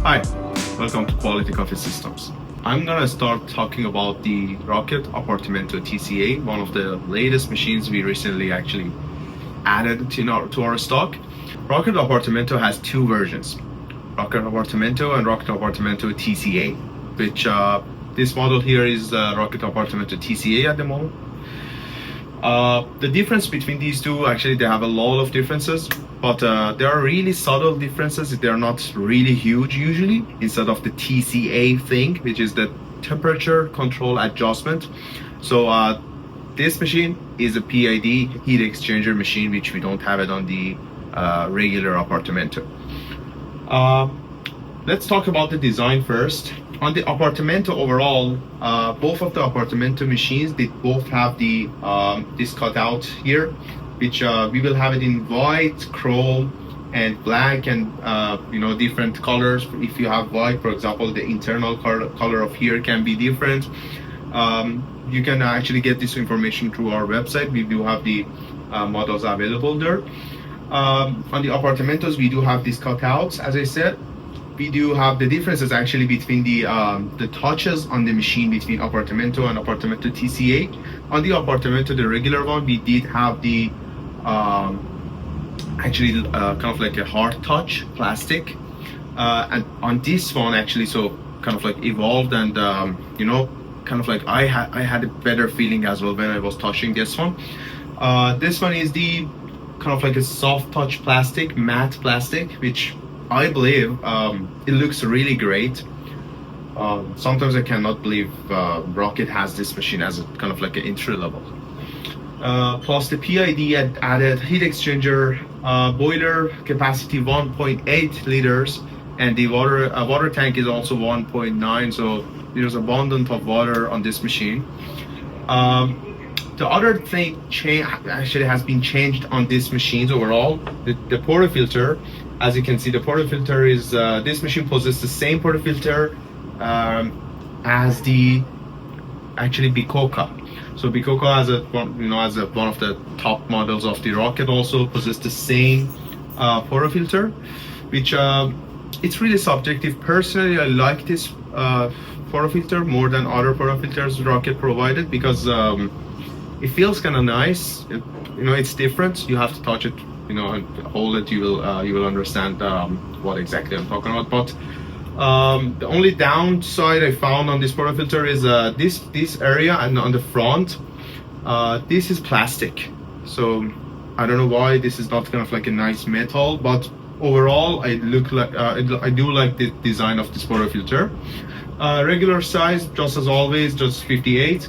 Hi, welcome to Quality Coffee Systems. I'm gonna start talking about the Rocket Appartamento TCA, one of the latest machines we recently actually added to our stock. Rocket Appartamento has two versions, Rocket Appartamento and Rocket Appartamento TCA, which this model here is Rocket Appartamento TCA at the moment. The difference between these two, actually they have a lot of differences, but there are really subtle differences. They're not really huge usually, instead of the TCA thing, which is the temperature control adjustment. So this machine is a PID heat exchanger machine, which we don't have it on the regular Appartamento. Let's talk about the design first. On the Appartamento overall, both of the Appartamento machines, they both have the this cutout here, which we will have it in white, chrome, and black, and different colors. If you have white, for example, the internal color of here can be different. You can actually get this information through our website. We do have the models available there. On the Appartamentos, we do have these cutouts, as I said. We do have the differences actually between the touches on the machine between Appartamento and Appartamento TCA. On the Appartamento, the regular one, we did have the kind of like a hard touch plastic, and on this one actually, so kind of like evolved, and kind of like I had a better feeling as well when I was touching this one. This one is the kind of like a soft touch plastic, matte plastic, which I believe it looks really great. Sometimes I cannot believe Rocket has this machine as a kind of like an entry level. Plus the PID added heat exchanger, boiler capacity 1.8 liters, and the water tank is also 1.9, so there's abundant of water on this machine. The other thing actually has been changed on these machines overall, the portafilter. As you can see, the portafilter is this machine possesses the same portafilter as the actually Bikoka. So Bikoka as one of the top models of the Rocket also possesses the same portafilter, which it's really subjective. Personally, I like this portafilter more than other portafilters Rocket provided, because it feels kind of nice. It's different. You have to touch it, and hold it. You will understand what exactly I'm talking about. But the only downside I found on this portafilter is this area, and on the front, this is plastic. So I don't know why this is not kind of like a nice metal, but overall I do like the design of this portafilter. Regular size, just as always, just 58.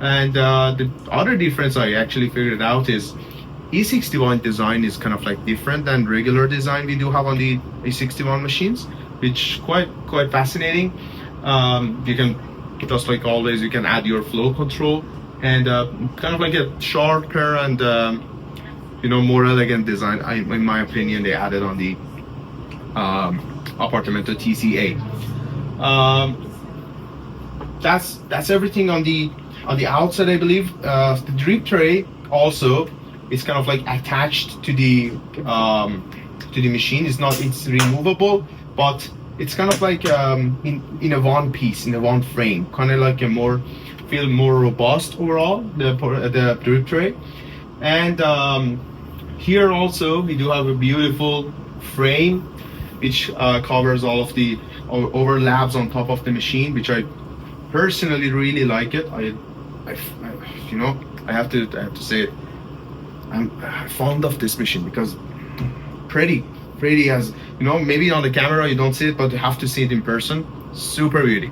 And the other difference I actually figured out is E61 design is kind of like different than regular design we do have on the E61 machines, which quite fascinating. You can, just like always, you can add your flow control, and kind of like a sharper and more elegant design, in my opinion, they added on the Appartamento TCA. That's everything on the outside, I believe. The drip tray also is kind of like attached to the machine. It's removable, but it's kind of like in a one piece, in a one frame, kind of like feel more robust overall, the drip tray. And here also we do have a beautiful frame which covers all of the overlaps on top of the machine, which I personally really like it. I have to say it. I'm fond of this machine because pretty as maybe on the camera you don't see it, but you have to see it in person. Super beauty.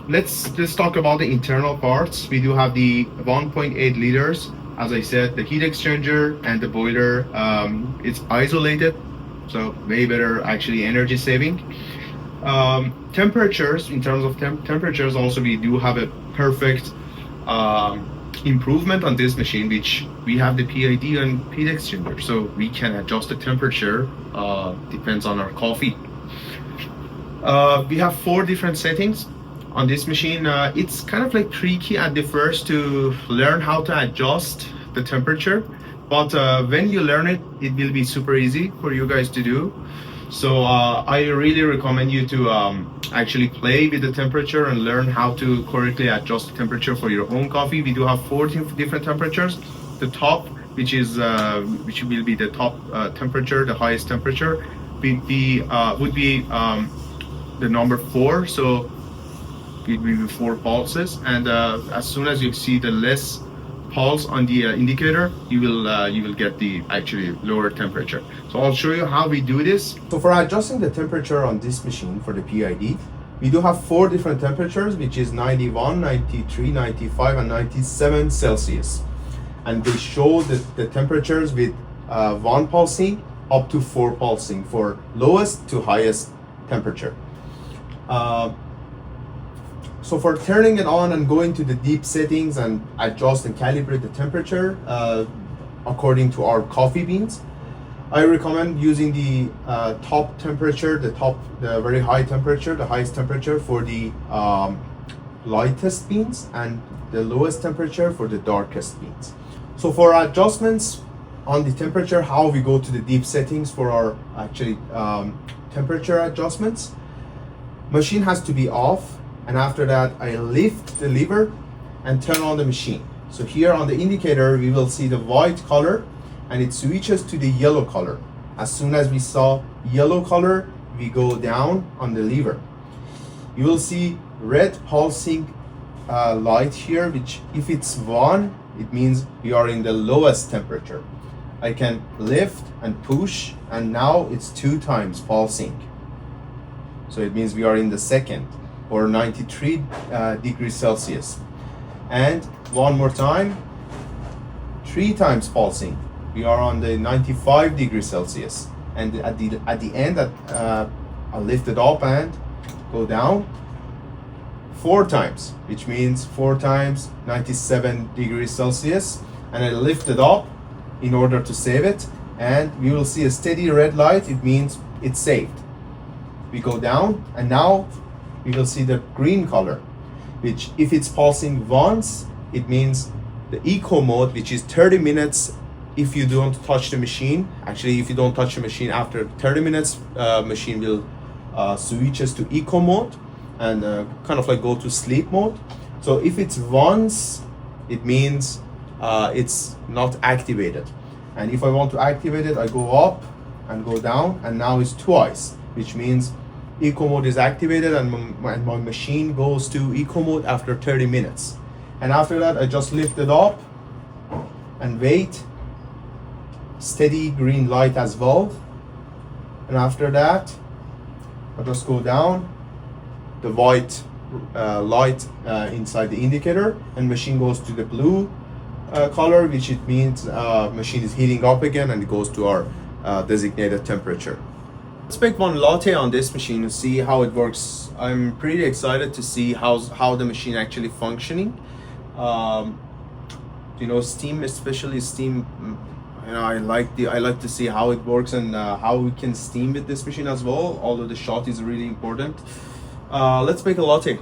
Let's talk about the internal parts. We do have the 1.8 liters, as I said, the heat exchanger and the boiler. It's isolated, so way better actually energy saving. Temperatures, in terms of temperatures also, we do have a perfect improvement on this machine, which we have the PID and heat exchanger, so we can adjust the temperature depends on our coffee. We have 4 different settings on this machine. It's kind of like tricky at the first to learn how to adjust the temperature, but when you learn it, it will be super easy for you guys to do. So I really recommend you to actually play with the temperature and learn how to correctly adjust the temperature for your own coffee. We do have 14 different temperatures. The top, which will be the top temperature, the highest temperature, would be the number 4. So it will be 4 pulses, and as soon as you see the less pulse on the indicator, you will get the actually lower temperature. So I'll show you how we do this. So for adjusting the temperature on this machine for the PID, we do have 4 different temperatures, which is 91, 93, 95, and 97 Celsius. And they show the temperatures with 1 pulsing up to 4 pulsing for lowest to highest temperature. So for turning it on and going to the deep settings and adjust and calibrate the temperature according to our coffee beans, I recommend using the top temperature, the very high temperature, the highest temperature for the lightest beans, and the lowest temperature for the darkest beans. So for adjustments on the temperature, how we go to the deep settings for our actually temperature adjustments, machine has to be off. And after that, I lift the lever and turn on the machine. So here on the indicator, we will see the white color, and it switches to the yellow color. As soon as we saw yellow color, we go down on the lever. You will see red pulsing light here, which if it's 1, it means we are in the lowest temperature. I can lift and push, and now it's 2 times pulsing. So it means we are in the second, or 93 degrees Celsius. And one more time, 3 times pulsing. We are on the 95 degrees Celsius. And at the end, I lift it up and go down 4 times, which means 4 times 97 degrees Celsius. And I lift it up in order to save it. And we will see a steady red light. It means it's saved. We go down, and now we will see the green color, which if it's pulsing once, it means the eco mode, which is 30 minutes if you don't touch the machine. Actually, if you don't touch the machine after 30 minutes, machine will switches to eco mode and kind of like go to sleep mode. So if it's once, it means it's not activated. And if I want to activate it, I go up and go down, and now it's twice, which means eco mode is activated, and my machine goes to eco mode after 30 minutes. And after that, I just lift it up and wait. Steady green light as well. And after that, I just go down, the white light inside the indicator, and machine goes to the blue color, which it means machine is heating up again, and it goes to our designated temperature. Let's make one latte on this machine and see how it works. I'm pretty excited to see how the machine actually functioning. You know, steam, especially steam. You know, I like to see how it works and how we can steam with this machine as well. Although the shot is really important. Let's make a latte.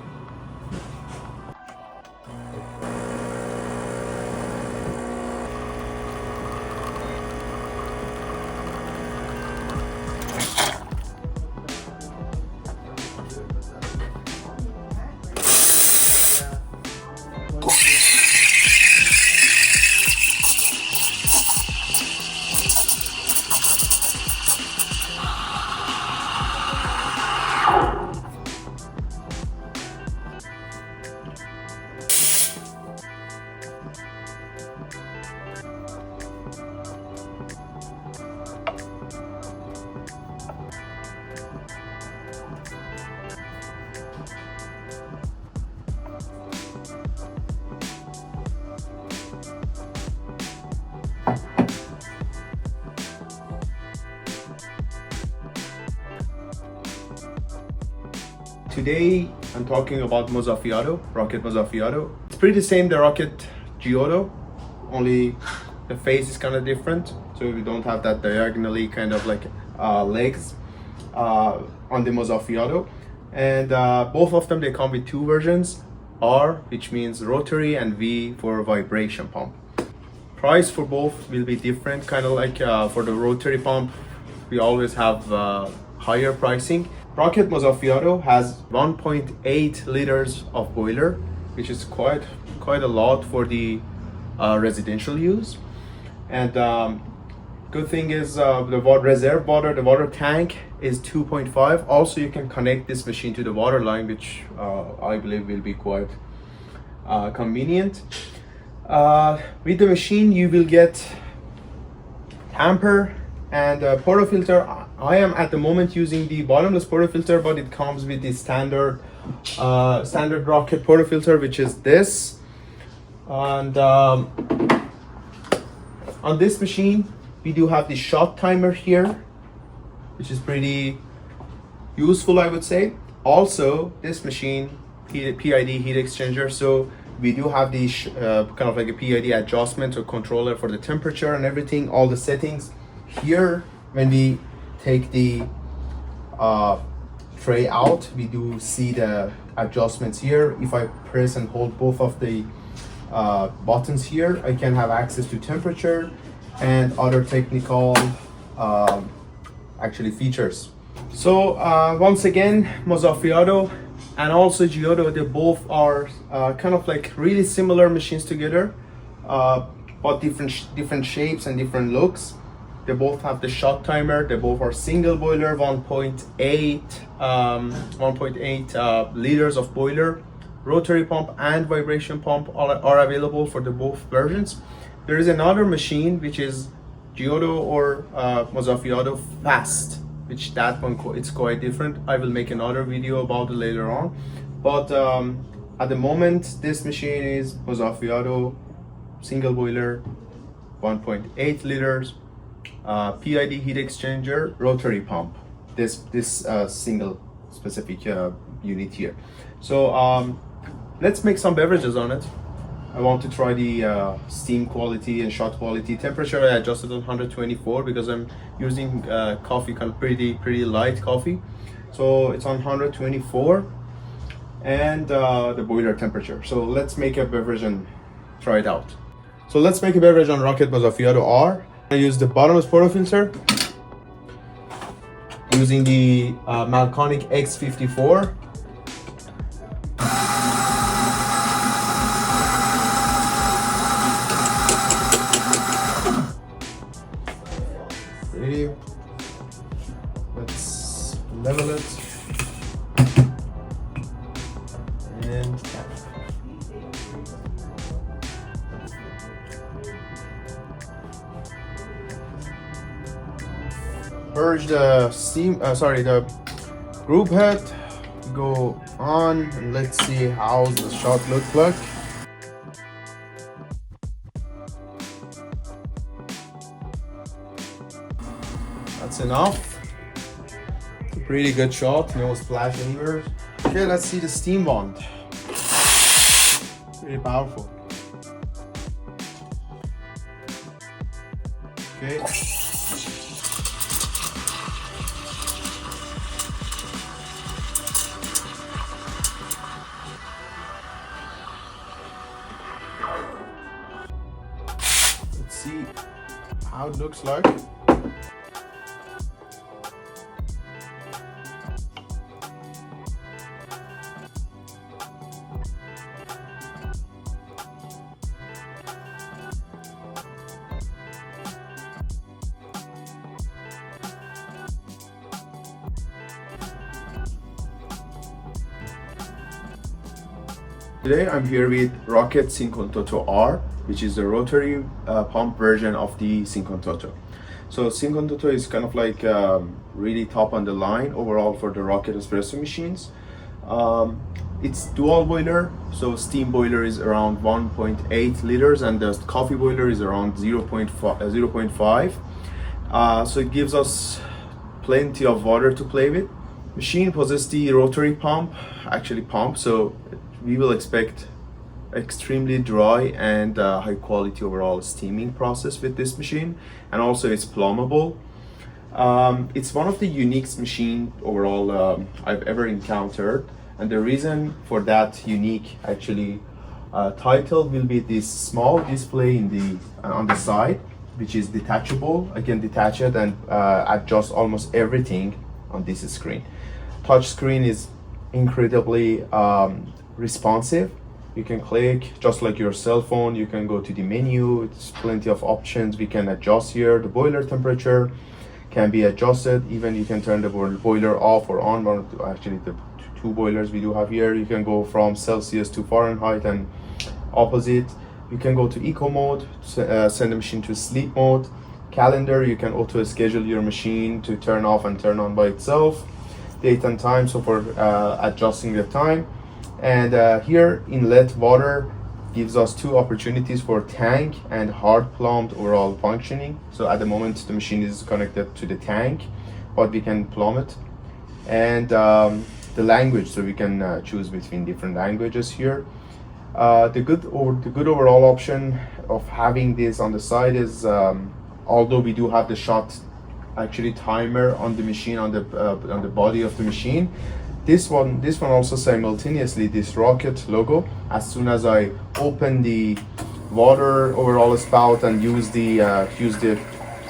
Today I'm talking about Mozzafiato, Rocket Mozzafiato. It's pretty the same the Rocket Giotto, only the face is kind of different. So we don't have that diagonally kind of like legs on the Mozzafiato. And both of them, they come with 2 versions, R, which means rotary, and V for vibration pump. price for both will be different, kind of like for the rotary pump we always have higher pricing. Rocket Mozzafiato has 1.8 liters of boiler, which is quite a lot for the residential use. And good thing is the reserve water, the water tank is 2.5. Also, you can connect this machine to the water line, which I believe will be quite convenient. With the machine, you will get Tamper and portafilter. I am at the moment using the bottomless portafilter, but it comes with the standard Rocket portafilter, which is this. And on this machine, we do have the shot timer here, which is pretty useful, I would say. Also, this machine, PID heat exchanger, so we do have the kind of like a PID adjustment or controller for the temperature and everything, all the settings. Here, when we take the tray out, we do see the adjustments here. If I press and hold both of the buttons here, I can have access to temperature and other technical actually features. So once again, Mozzafiato and also Giotto, they both are kind of like really similar machines together, but different shapes and different looks. They both have the shot timer. They both are single boiler, 1.8 liters of boiler. Rotary pump and vibration pump are available for the both versions. There is another machine which is Giotto or Mozzafiato Fast, which that one it's quite different. I will make another video about it later on. But at the moment, this machine is Mozzafiato single boiler, 1.8 liters. PID heat exchanger, rotary pump, this single specific unit here. So let's make some beverages on it. I want to try the steam quality and shot quality. Temperature I adjusted on 124 because I'm using coffee, kind of pretty light coffee, so it's on 124, and the boiler temperature. So let's make a beverage and try it out. So let's make a beverage on Rocket Mozzafiato R. I use the bottomless portafilter using the Mahlkönig X54. Ready? Let's level it and tap. Purge the steam, the group head, go on, and let's see how the shot looks like. That's enough. It's a pretty good shot, no splash anywhere. Okay, let's see the steam bond. Pretty powerful. Okay. See how it looks like. Today I'm here with Rocket Cinquantotto R, which is the rotary pump version of the Cinquantotto. So Cinquantotto is kind of like really top on the line overall for the Rocket Espresso machines. It's dual boiler, so steam boiler is around 1.8 liters and the coffee boiler is around 0.5. So it gives us plenty of water to play with. Machine possesses the rotary pump, so we will expect extremely dry and high quality overall steaming process with this machine, and also it's plumbable. It's one of the unique machine overall I've ever encountered, and the reason for that unique actually Title will be this small display in the on the side, which is detachable. I can detach it and adjust almost everything on this screen. Touch screen is incredibly responsive. You can click just like your cell phone. You can go to the menu. It's plenty of options. We can adjust here. The boiler temperature can be adjusted. Even you can turn the boiler off or on. Actually, the two boilers we do have here. You can go from Celsius to Fahrenheit and opposite. You can go to eco mode, send the machine to sleep mode. Calendar, you can auto schedule your machine to turn off and turn on by itself. Date and time, so for adjusting the time. And here inlet water gives us two opportunities for tank and hard plumbed overall functioning. So at the moment the machine is connected to the tank, but we can plumb it. And the language, so we can choose between different languages here. The good overall option of having this on the side is, although we do have the shot actually timer on the machine, on the body of the machine, this one also simultaneously this Rocket logo. As soon as I open the water overall spout and use the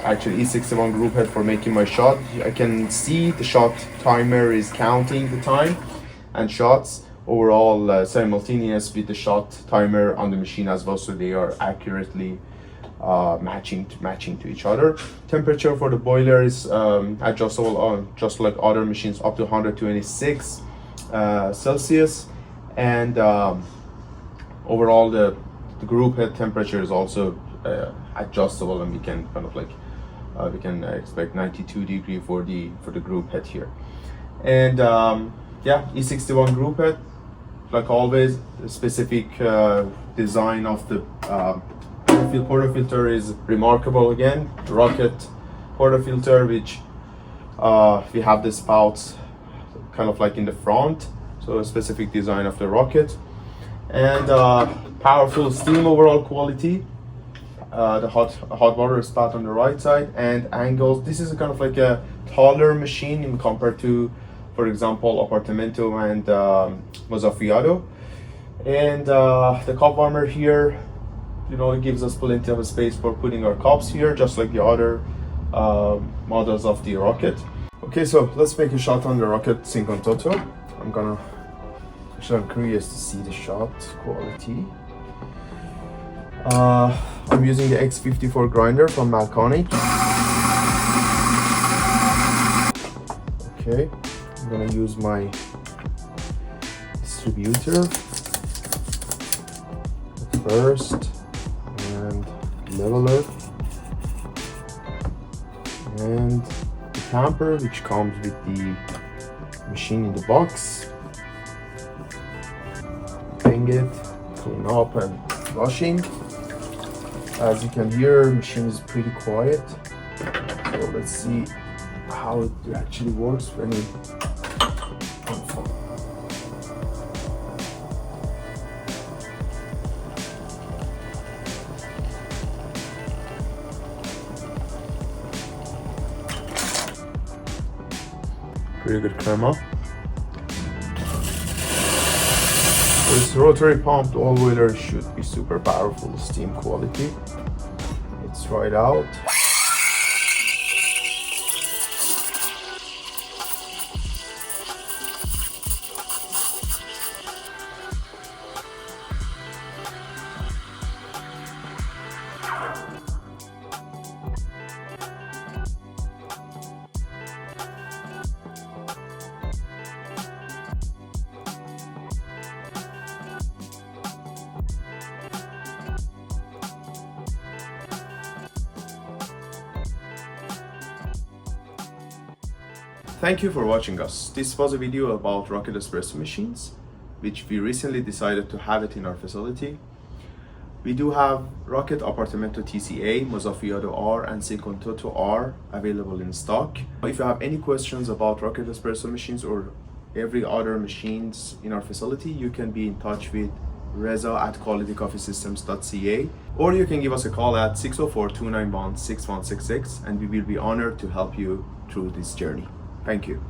actually E61 group head for making my shot, I can see the shot timer is counting the time and shots overall simultaneous with the shot timer on the machine as well, so they are accurately matching to each other. Temperature for the boiler is adjustable on just like other machines up to 126 Celsius, and overall the group head temperature is also adjustable, and we can kind of like we can expect 92 degree for the group head here. And yeah, E61 group head, like always, the specific design of the portafilter is remarkable. Again, Rocket portafilter, which we have the spouts kind of like in the front, so a specific design of the Rocket. And powerful steam overall quality, the hot water spout on the right side, and angles. This is kind of like a taller machine in compared to, for example, Appartamento and Mozzafiato. And the cup warmer here, you know, it gives us plenty of space for putting our cups here, just like the other models of the Rocket. Okay, so let's make a shot on the Rocket Cinquantotto. I'm curious to see the shot quality. I'm using the X54 Grinder from Mahlkönig. Okay, I'm gonna use my distributor first, and leveler, and the Tamper, which comes with the machine in the box. Bang it, clean up and washing. As you can hear, the machine is pretty quiet. So let's see how it actually works when it pretty good crema. This rotary pumped all-wheeler should be super powerful steam quality. Let's try it out. Thank you for watching us. This was a video about Rocket Espresso machines, which we recently decided to have it in our facility. We do have Rocket Appartamento TCA, Mozzafiato R, and Cinquantotto R available in stock. If you have any questions about Rocket Espresso machines or every other machines in our facility, you can be in touch with Reza at qualitycoffeesystems.ca, or you can give us a call at 604-291-6166, and we will be honored to help you through this journey. Thank you.